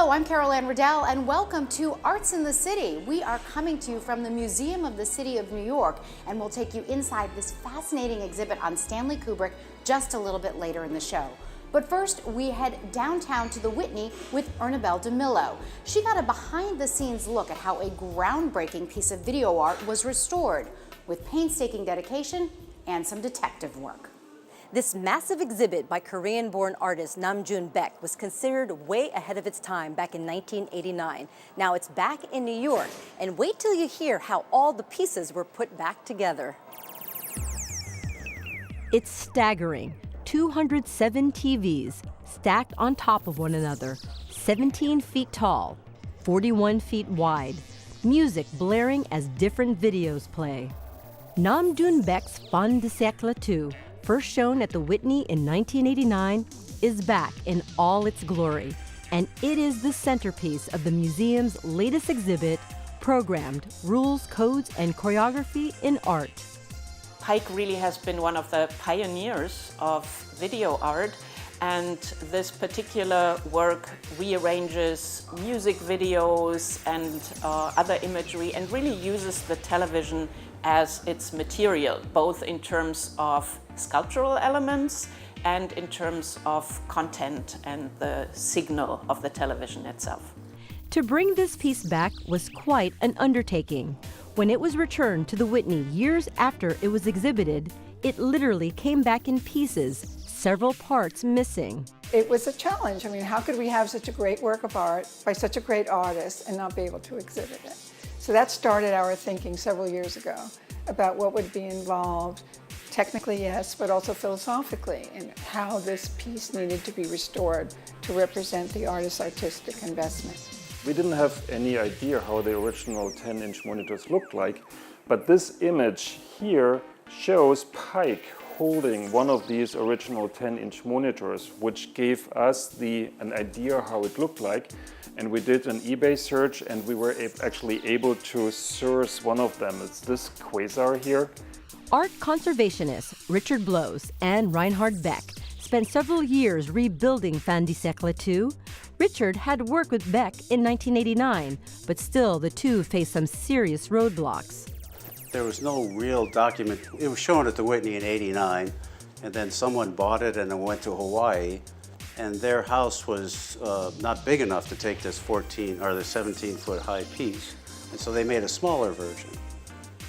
Hello, I'm Carol Ann Riddell, and welcome to Arts in the City. We are coming to you from the Museum of the City of New York, and we'll take you inside this fascinating exhibit on Stanley Kubrick just a little bit later in the show. But first, we head downtown to the Whitney with Ernabel DeMillo. She got a behind-the-scenes look at how a groundbreaking piece of video art was restored, with painstaking dedication and some detective work. This massive exhibit by Korean-born artist Nam June Paik was considered way ahead of its time back in 1989. Now it's back in New York, and wait till you hear how all the pieces were put back together. It's staggering. 207 TVs stacked on top of one another, 17 feet tall, 41 feet wide, music blaring as different videos play. Nam June Paik's Fin de Siecle 2, first shown at the Whitney in 1989, is back in all its glory, and it is the centerpiece of the museum's latest exhibit, Programmed: Rules, Codes, and Choreography in Art. Paik really has been one of the pioneers of video art, and this particular work rearranges music videos and other imagery and really uses the television as its material, both in terms of sculptural elements and in terms of content and the signal of the television itself. To bring this piece back was quite an undertaking. When it was returned to the Whitney years after it was exhibited, it literally came back in pieces, several parts missing. It was a challenge. I mean, how could we have such a great work of art by such a great artist and not be able to exhibit it? So that started our thinking several years ago about what would be involved, technically yes, but also philosophically, in how this piece needed to be restored to represent the artist's artistic investment. We didn't have any idea how the original 10-inch monitors looked like, but this image here shows Paik holding one of these original 10-inch monitors, which gave us an idea how it looked like. And we did an eBay search, and we were actually able to source one of them. It's this quasar here. Art conservationists Richard Blows and Reinhard Beck spent several years rebuilding Fin de Siecle 2. Richard had worked with Beck in 1989, but still the two faced some serious roadblocks. There was no real document. It was shown at the Whitney in '89, and then someone bought it and then went to Hawaii, and their house was not big enough to take this 14 or the 17-foot high piece, and so they made a smaller version.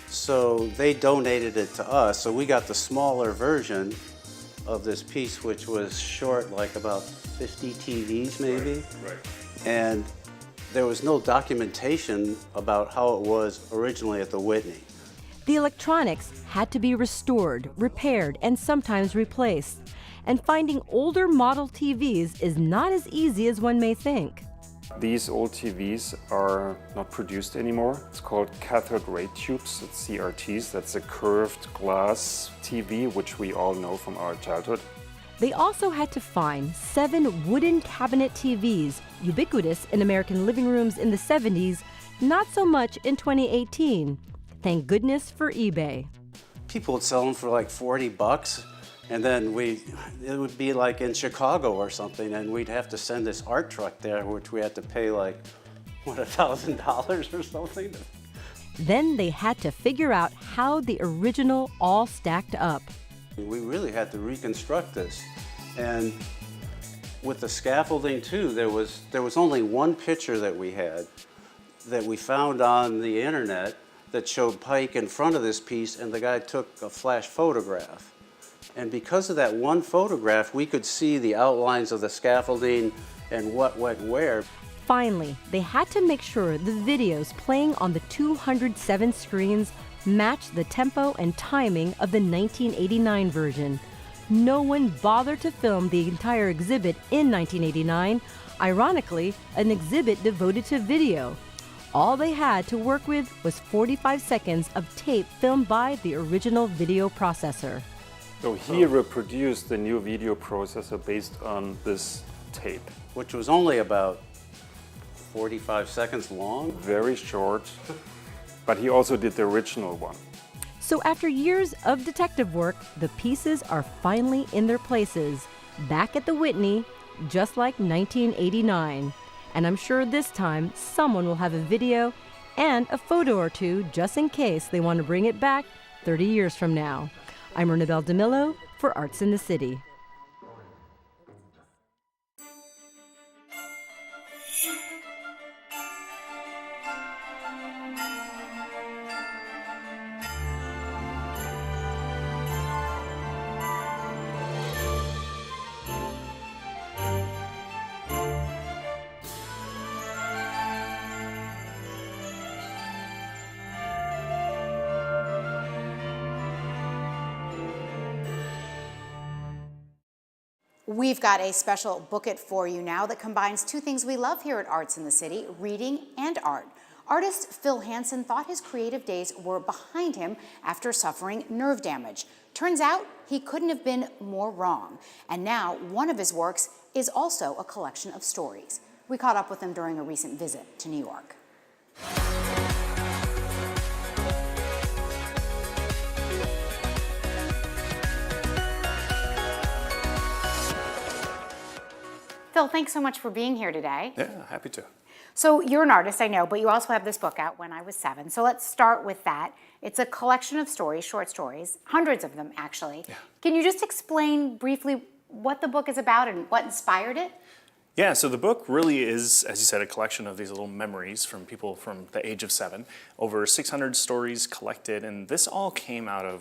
So they donated it to us, so we got the smaller version of this piece, which was short, like about 50 TVs maybe. Right. And there was no documentation about how it was originally at the Whitney. The electronics had to be restored, repaired, and sometimes replaced. And finding older model TVs is not as easy as one may think. These old TVs are not produced anymore. It's called cathode ray tubes, it's CRTs. That's a curved glass TV, which we all know from our childhood. They also had to find 7 wooden cabinet TVs, ubiquitous in American living rooms in the 70s, not so much in 2018. Thank goodness for eBay. People would sell them for like $40, and then it would be like in Chicago or something, and we'd have to send this art truck there, which we had to pay like, what, $1,000 or something? Then they had to figure out how the original all stacked up. We really had to reconstruct this. And with the scaffolding too, there was only one picture that we had that we found on the internet that showed Paik in front of this piece, and the guy took a flash photograph. And because of that one photograph, we could see the outlines of the scaffolding and what went where. Finally, they had to make sure the videos playing on the 207 screens matched the tempo and timing of the 1989 version. No one bothered to film the entire exhibit in 1989, ironically, an exhibit devoted to video. All they had to work with was 45 seconds of tape filmed by the original video processor. So he reproduced the new video processor based on this tape. Which was only about 45 seconds long. Very short, but he also did the original one. So after years of detective work, the pieces are finally in their places, back at the Whitney, just like 1989. And I'm sure this time someone will have a video and a photo or two just in case they want to bring it back 30 years from now. I'm Renabelle DeMillo for Arts in the City. We've got a special book it for you now that combines two things we love here at Arts in the City, reading and art. Artist Phil Hansen thought his creative days were behind him after suffering nerve damage. Turns out he couldn't have been more wrong. And now one of his works is also a collection of stories. We caught up with him during a recent visit to New York. Phil, thanks so much for being here today. Yeah, happy to. So you're an artist, I know, but you also have this book out, When I Was 7. So let's start with that. It's a collection of stories, short stories, hundreds of them actually. Yeah. Can you just explain briefly what the book is about and what inspired it? Yeah, so the book really is, as you said, a collection of these little memories from people from the age of 7. Over 600 stories collected, and this all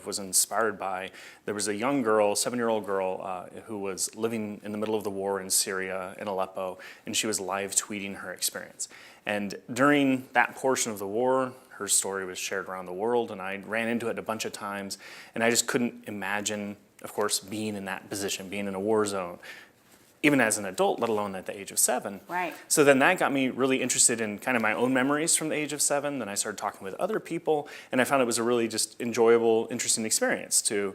was inspired by, there was a young girl, 7-year-old girl, who was living in the middle of the war in Syria, in Aleppo, and she was live tweeting her experience. And during that portion of the war, her story was shared around the world, and I ran into it a bunch of times, and I just couldn't imagine, of course, being in that position, being in a war zone, even as an adult, let alone at the age of 7. Right. So then that got me really interested in kind of my own memories from the age of 7. Then I started talking with other people, and I found it was a really just enjoyable, interesting experience to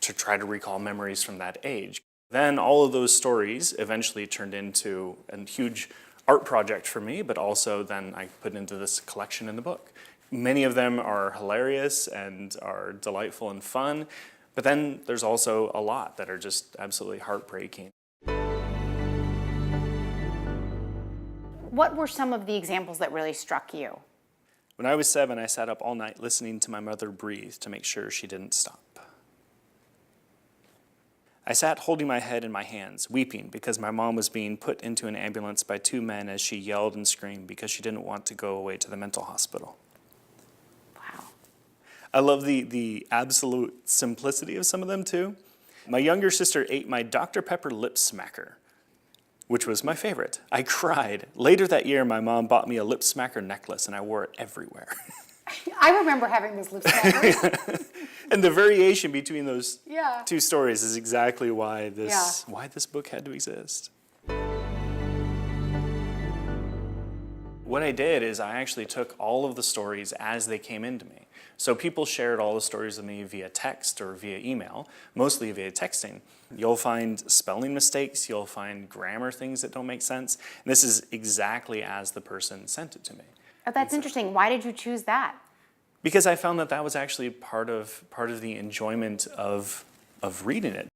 try to recall memories from that age. Then all of those stories eventually turned into a huge art project for me, but also then I put into this collection in the book. Many of them are hilarious and are delightful and fun, but then there's also a lot that are just absolutely heartbreaking. What were some of the examples that really struck you? When I was 7, I sat up all night listening to my mother breathe to make sure she didn't stop. I sat holding my head in my hands, weeping because my mom was being put into an ambulance by 2 men as she yelled and screamed because she didn't want to go away to the mental hospital. Wow. I love the absolute simplicity of some of them too. My younger sister ate my Dr. Pepper lip smacker, which was my favorite. I cried. Later that year, my mom bought me a lip smacker necklace, and I wore it everywhere. I remember having these lip smackers. And the variation between those Yeah. two stories is exactly why this book had to exist. What I did is I actually took all of the stories as they came into me. So people shared all the stories with me via text or via email, mostly via texting. You'll find spelling mistakes, you'll find grammar things that don't make sense. And this is exactly as the person sent it to me. Oh, that's interesting. Why did you choose that? Because I found that was actually part of the enjoyment of reading it.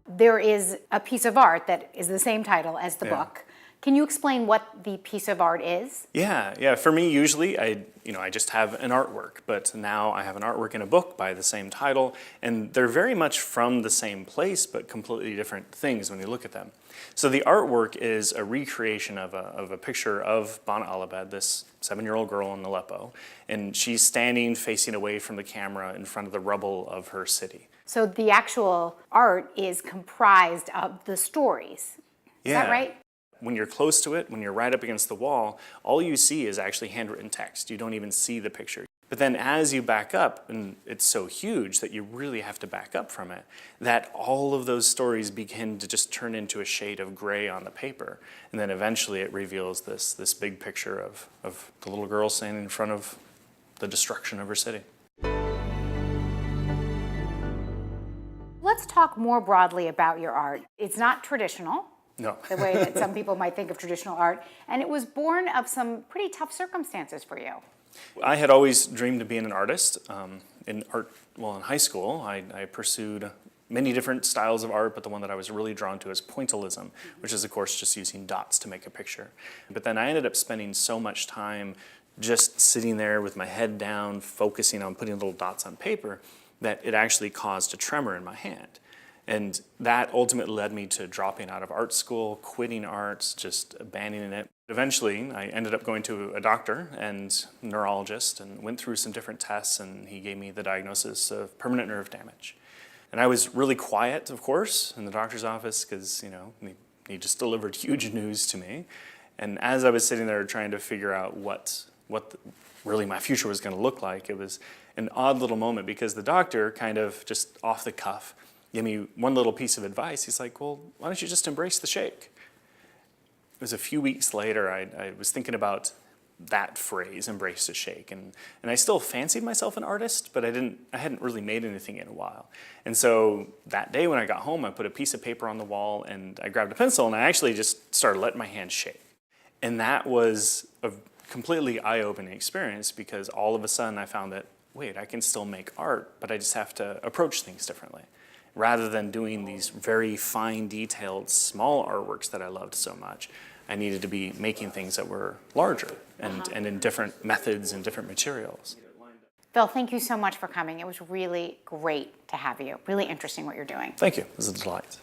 There is a piece of art that is the same title as the book. Can you explain what the piece of art is? Yeah. For me, usually, I just have an artwork, but now I have an artwork in a book by the same title, and they're very much from the same place, but completely different things when you look at them. So the artwork is a recreation of a picture of Bana Alabad, this 7-year-old girl in Aleppo, and she's standing facing away from the camera in front of the rubble of her city. So the actual art is comprised of the stories. Is that right? When you're close to it, when you're right up against the wall, all you see is actually handwritten text. You don't even see the picture. But then as you back up, and it's so huge that you really have to back up from it, that all of those stories begin to just turn into a shade of gray on the paper. And then eventually it reveals this big picture of the little girl standing in front of the destruction of her city. Let's talk more broadly about your art. It's not traditional. No. The way that some people might think of traditional art. And it was born of some pretty tough circumstances for you. I had always dreamed of being an artist. In high school, I pursued many different styles of art, but the one that I was really drawn to is pointillism, which is of course just using dots to make a picture. But then I ended up spending so much time just sitting there with my head down, focusing on putting little dots on paper, that it actually caused a tremor in my hand. And that ultimately led me to dropping out of art school, quitting arts, just abandoning it. Eventually, I ended up going to a doctor and neurologist and went through some different tests, and he gave me the diagnosis of permanent nerve damage. And I was really quiet, of course, in the doctor's office because, you know, he just delivered huge news to me. And as I was sitting there trying to figure out what really my future was going to look like, it was an odd little moment because the doctor kind of just off the cuff gave me one little piece of advice. He's like, well, why don't you just embrace the shake? It was a few weeks later, I was thinking about that phrase, embrace the shake. And I still fancied myself an artist, but I hadn't really made anything in a while. And so that day when I got home, I put a piece of paper on the wall and I grabbed a pencil and I actually just started letting my hand shake. And that was a completely eye-opening experience because all of a sudden I found that, wait, I can still make art, but I just have to approach things differently. Rather than doing these very fine, detailed, small artworks that I loved so much, I needed to be making things that were larger and in different methods and different materials. Phil, thank you so much for coming. It was really great to have you. Really interesting what you're doing. Thank you. It was a delight.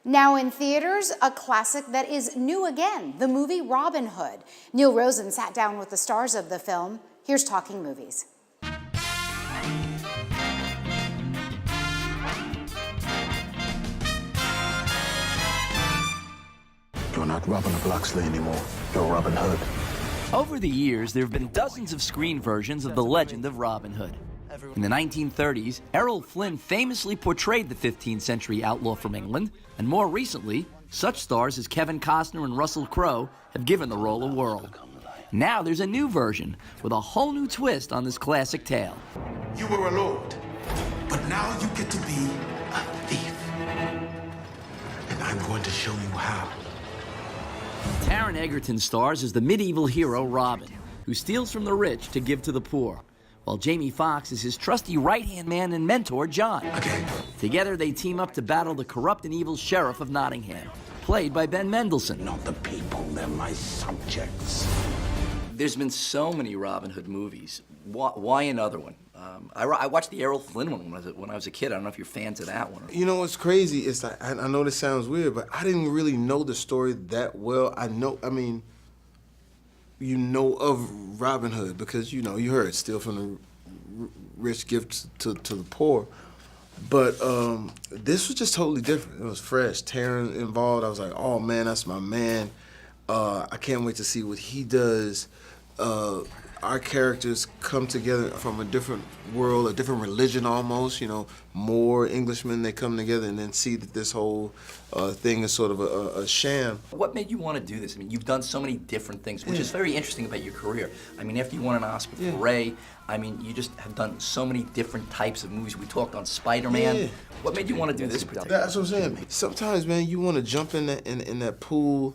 Now in theaters, a classic that is new again, the movie Robin Hood. Neil Rosen sat down with the stars of the film. Here's Talking Movies. You're not Robin of Locksley anymore. You're Robin Hood. Over the years, there have been dozens of screen versions of the legend of Robin Hood. In the 1930s, Errol Flynn famously portrayed the 15th century outlaw from England, and more recently, such stars as Kevin Costner and Russell Crowe have given the role a whirl. Now there's a new version with a whole new twist on this classic tale. You were a lord, but now you get to be a thief. And I'm going to show you how. Taron Egerton stars as the medieval hero Robin, who steals from the rich to give to the poor, while Jamie Foxx is his trusty right-hand man and mentor, John. Okay. Together, they team up to battle the corrupt and evil sheriff of Nottingham, played by Ben Mendelsohn. Not the people, they're my subjects. There's been so many Robin Hood movies. Why another one? I watched the Errol Flynn one when I was a kid. I don't know if you're fans of that one. You know what's crazy is that I know this sounds weird, but I didn't really know the story that well. You know of Robin Hood because, you know, you heard steal from the rich, give to the poor. But this was just totally different. It was fresh. Taron involved. I was like, oh man, that's my man. I can't wait to see what he does. Our characters come together from a different world, a different religion almost, you know, more Englishmen, they come together and then see that this whole thing is sort of a sham. What made you want to do this? I mean, you've done so many different things, which is very interesting about your career. I mean, after you won an Oscar for Ray, I mean, you just have done so many different types of movies. We talked on Spider-Man. Yeah. What made you want to do this particular? That's what I'm saying. Sometimes, man, you want to jump in that pool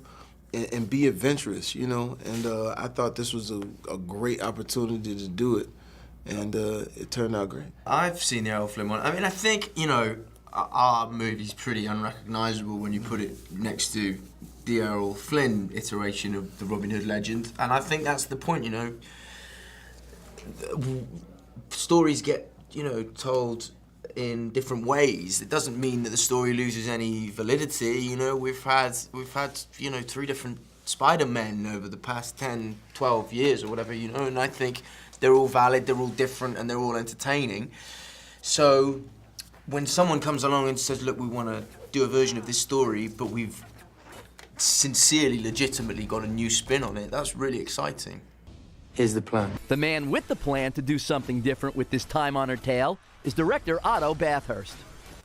and be adventurous, you know, and I thought this was a great opportunity to do it, and it turned out great. I've seen the Errol Flynn one. I mean, I think, you know, our movie's pretty unrecognisable when you put it next to the Errol Flynn iteration of the Robin Hood legend, and I think that's the point, you know. Stories get, you know, told in different ways. It doesn't mean that the story loses any validity. You know, we've had you know, 3 different Spider-Men over the past 10, 12 years or whatever, you know, and I think they're all valid, they're all different, and they're all entertaining. So when someone comes along and says, look, we want to do a version of this story, but we've sincerely, legitimately got a new spin on it. That's really exciting. Here's the plan. The man with the plan to do something different with this time-honored tale is director Otto Bathurst.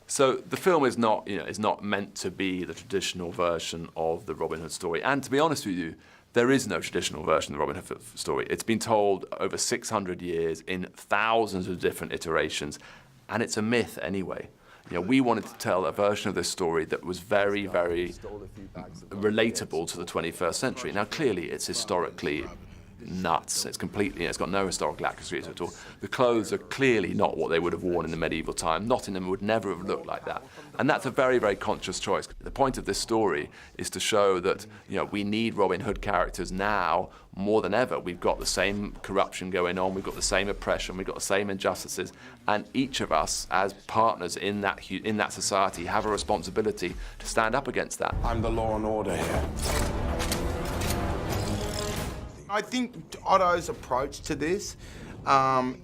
So the film is not, is not meant to be the traditional version of the Robin Hood story. And to be honest with you, there is no traditional version of the Robin Hood story. It's been told over 600 years in thousands of different iterations, and it's a myth anyway. We wanted to tell a version of this story that was very, very relatable to the 21st century. Now, clearly, it's historically nuts. It's completely, it's got no historical accuracy at all. The clothes are clearly not what they would have worn in the medieval time. Nottingham would never have looked like that. And that's a very, very conscious choice. The point of this story is to show that, we need Robin Hood characters now more than ever. We've got the same corruption going on, we've got the same oppression, we've got the same injustices, and each of us as partners in that society have a responsibility to stand up against that. I'm the law and order here. I think Otto's approach to this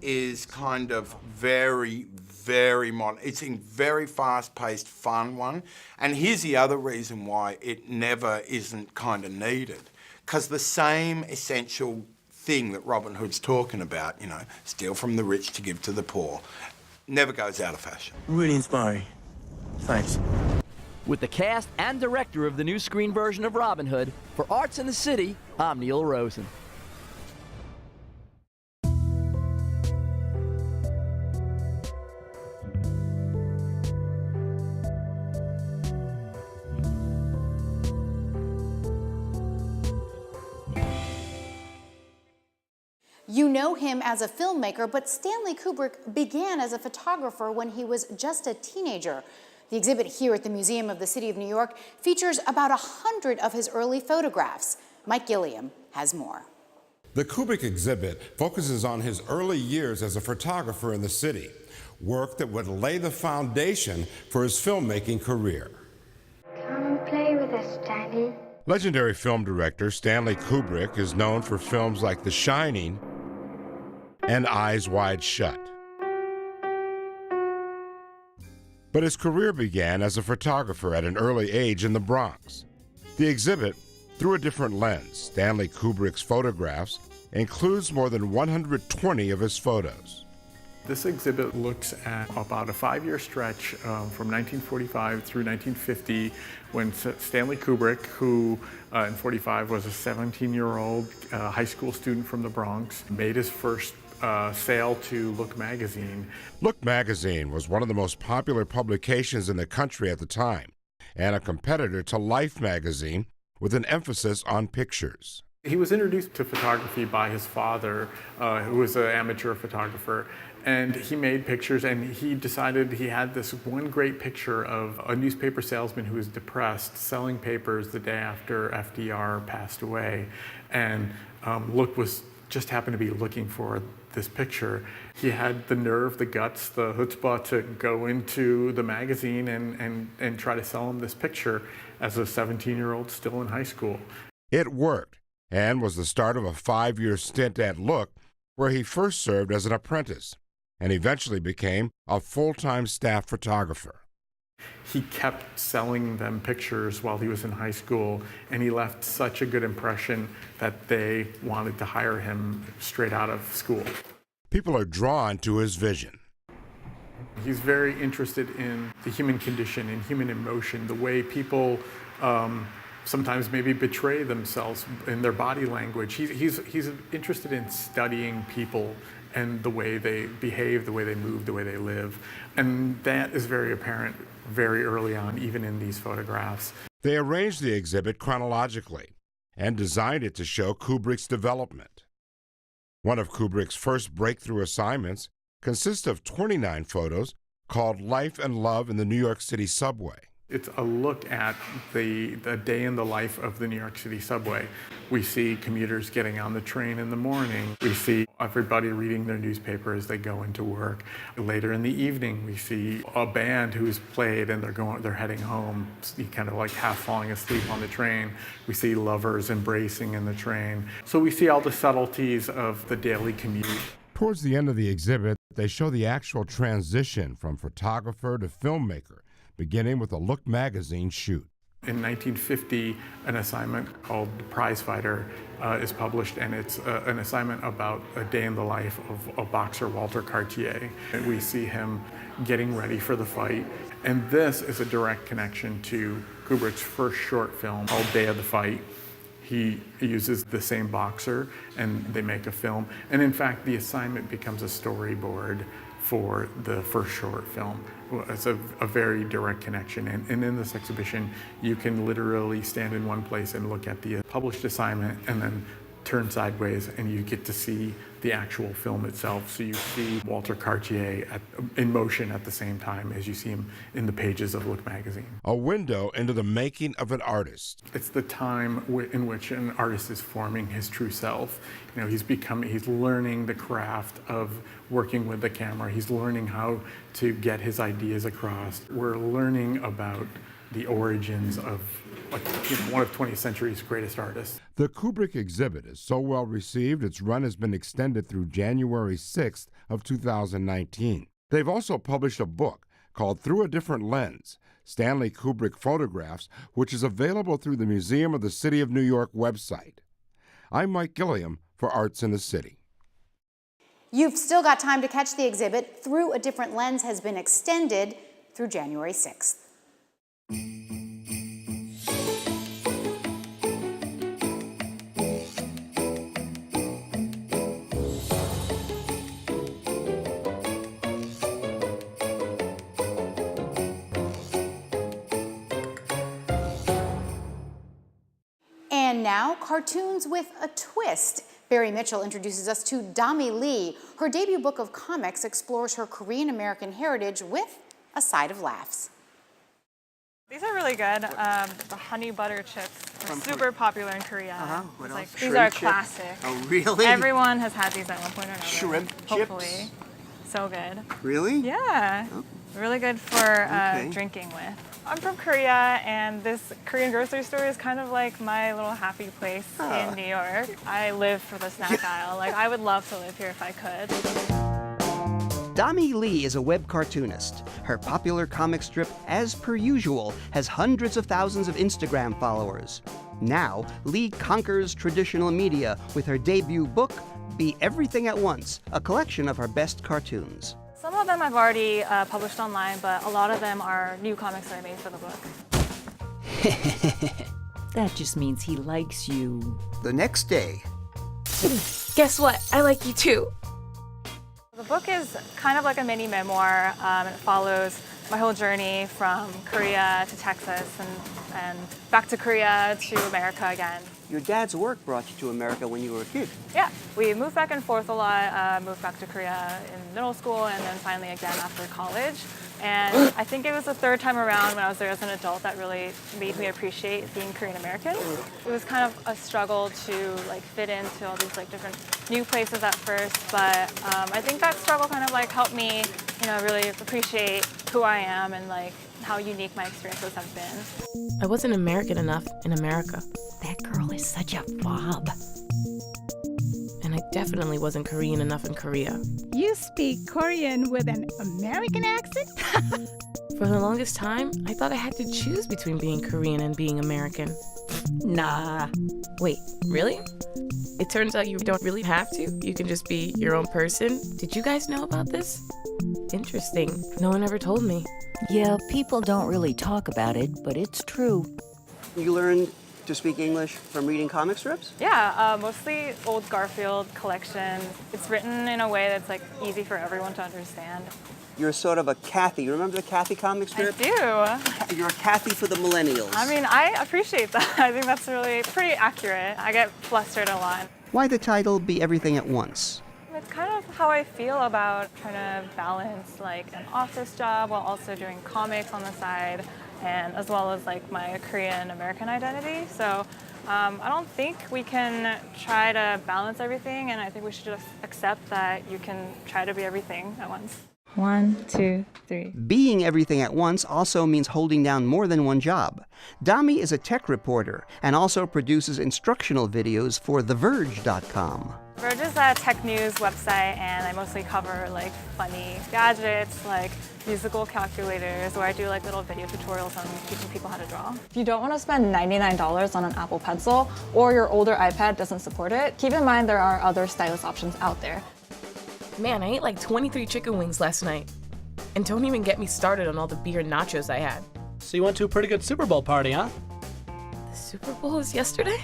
is kind of very, very modern. It's a very fast-paced, fun one. And here's the other reason why it never isn't kind of needed. Because the same essential thing that Robin Hood's talking about, steal from the rich to give to the poor, never goes out of fashion. Really inspiring. Thanks. With the cast and director of the new screen version of Robin Hood, for Arts in the City, I'm Neil Rosen. You know him as a filmmaker, but Stanley Kubrick began as a photographer when he was just a teenager. The exhibit here at the Museum of the City of New York features about 100 of his early photographs. Mike Gilliam has more. The Kubrick exhibit focuses on his early years as a photographer in the city, work that would lay the foundation for his filmmaking career. Come and play with us, Daddy. Legendary film director Stanley Kubrick is known for films like The Shining and Eyes Wide Shut. But his career began as a photographer at an early age in the Bronx. The exhibit, through a different lens, Stanley Kubrick's photographs, includes more than 120 of his photos. This exhibit looks at about a 5-year stretch from 1945 through 1950 when Stanley Kubrick, who in 45 was a 17-year-old high school student from the Bronx, made his first sale to Look magazine. Look magazine was one of the most popular publications in the country at the time, and a competitor to Life magazine with an emphasis on pictures. He was introduced to photography by his father, who was an amateur photographer, and he made pictures, and he decided he had this one great picture of a newspaper salesman who was depressed, selling papers the day after FDR passed away, and Look was just happened to be looking for this picture. He had the nerve, the guts, the chutzpah to go into the magazine and try to sell him this picture as a 17-year-old still in high school. It worked, and was the start of a 5-year stint at Look, where he first served as an apprentice and eventually became a full-time staff photographer. He kept selling them pictures while he was in high school, and he left such a good impression that they wanted to hire him straight out of school. People are drawn to his vision. He's very interested in the human condition and human emotion, the way people sometimes maybe betray themselves in their body language. He's interested in studying people and the way they behave, the way they move, the way they live. And that is very apparent very early on, even in these photographs. They arranged the exhibit chronologically and designed it to show Kubrick's development. One of Kubrick's first breakthrough assignments consists of 29 photos called Life and Love in the New York City Subway. It's a look at the day in the life of the New York City subway. We see commuters getting on the train in the morning. We see everybody reading their newspaper as they go into work. Later in the evening, we see a band who's played and they're heading home, kind of like half falling asleep on the train. We see lovers embracing in the train. So we see all the subtleties of the daily commute. Towards the end of the exhibit, they show the actual transition from photographer to filmmaker, beginning with a Look magazine shoot. In 1950, an assignment called Prize Fighter is published, and it's an assignment about a day in the life of a boxer, Walter Cartier. And we see him getting ready for the fight, and this is a direct connection to Kubrick's first short film called Day of the Fight. He uses the same boxer, and they make a film. And in fact, the assignment becomes a storyboard for the first short film. It's a very direct connection. And in this exhibition, you can literally stand in one place and look at the published assignment and then turn sideways, and you get to see the actual film itself. So you see Walter Cartier in motion at the same time as you see him in the pages of Look magazine. A window into the making of an artist. It's the time in which an artist is forming his true self. You know, he's learning the craft of working with the camera. He's learning how to get his ideas across. We're learning about the origins of one of 20th century's greatest artists. The Kubrick exhibit is so well received, its run has been extended through January 6th of 2019. They've also published a book called Through a Different Lens, Stanley Kubrick Photographs, which is available through the Museum of the City of New York website. I'm Mike Gilliam for Arts in the City. You've still got time to catch the exhibit. Through a Different Lens has been extended through January 6th. And now, cartoons with a twist. Barry Mitchell introduces us to Dami Lee. Her debut book of comics explores her Korean-American heritage with a side of laughs. These are really good. The honey butter chips are super popular in Korea. These Shrimp are chip? classic. Oh, really? Everyone has had these at one point or another. Shrimp hopefully. chips? So good. Really? Yeah. Oh. Really good for drinking with. I'm from Korea, and this Korean grocery store is kind of like my little happy place in New York. I live for the snack aisle. Like, I would love to live here if I could. Dami Lee is a web cartoonist. Her popular comic strip, As Per Usual, has hundreds of thousands of Instagram followers. Now, Lee conquers traditional media with her debut book, Be Everything at Once, a collection of her best cartoons. Some of them I've already published online, but a lot of them are new comics that I made for the book. That just means he likes you. The next day. Guess what? I like you too. The book is kind of like a mini memoir. It follows my whole journey from Korea to Texas and back to Korea to America again. Your dad's work brought you to America when you were a kid. Yeah, we moved back and forth a lot, moved back to Korea in middle school and then finally again after college. And I think it was the third time around when I was there as an adult that really made me appreciate being Korean American. It was kind of a struggle to like fit into all these like different new places at first, but I think that struggle kind of like helped me, you know, really appreciate who I am and like how unique my experiences have been. I wasn't American enough in America. That girl is such a fob. And I definitely wasn't Korean enough in Korea. You speak Korean with an American accent? For the longest time, I thought I had to choose between being Korean and being American. Nah. Wait, really? It turns out you don't really have to. You can just be your own person. Did you guys know about this? Interesting. No one ever told me. Yeah, people don't really talk about it, but it's true. You learned to speak English from reading comic strips? Yeah, mostly old Garfield collections. It's written in a way that's like easy for everyone to understand. You're sort of a Kathy. You remember the Kathy comic strip? I do. You're a Kathy for the millennials. I mean, I appreciate that. I think that's really pretty accurate. I get flustered a lot. Why the title Be Everything at Once? It's kind of how I feel about trying to balance like an office job while also doing comics on the side, and as well as like my Korean American identity. So I don't think we can try to balance everything, and I think we should just accept that you can try to be everything at once. 1, 2, 3. Being everything at once also means holding down more than one job. Dami is a tech reporter and also produces instructional videos for TheVerge.com. We're just a tech news website, and I mostly cover like funny gadgets, like musical calculators, where I do like little video tutorials on teaching people how to draw. If you don't want to spend $99 on an Apple Pencil, or your older iPad doesn't support it, keep in mind there are other stylus options out there. Man, I ate like 23 chicken wings last night. And don't even get me started on all the beer and nachos I had. So you went to a pretty good Super Bowl party, huh? The Super Bowl was yesterday?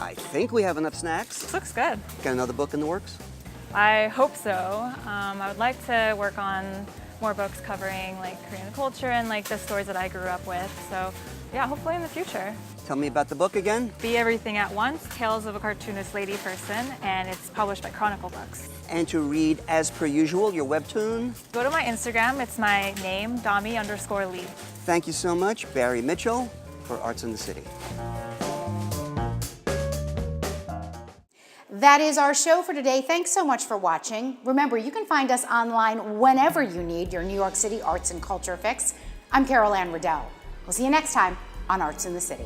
I think we have enough snacks. This looks good. Got another book in the works? I hope so. I would like to work on more books covering like Korean culture and like the stories that I grew up with. So yeah, hopefully in the future. Tell me about the book again. Be Everything at Once, Tales of a Cartoonist Lady Person, and it's published by Chronicle Books. And to read, as per usual, your webtoon. Go to my Instagram, it's my name, Dami_Lee. Thank you so much, Barry Mitchell, for Arts in the City. That is our show for today. Thanks so much for watching. Remember, you can find us online whenever you need your New York City arts and culture fix. I'm Carol Ann Riddell. We'll see you next time on Arts in the City.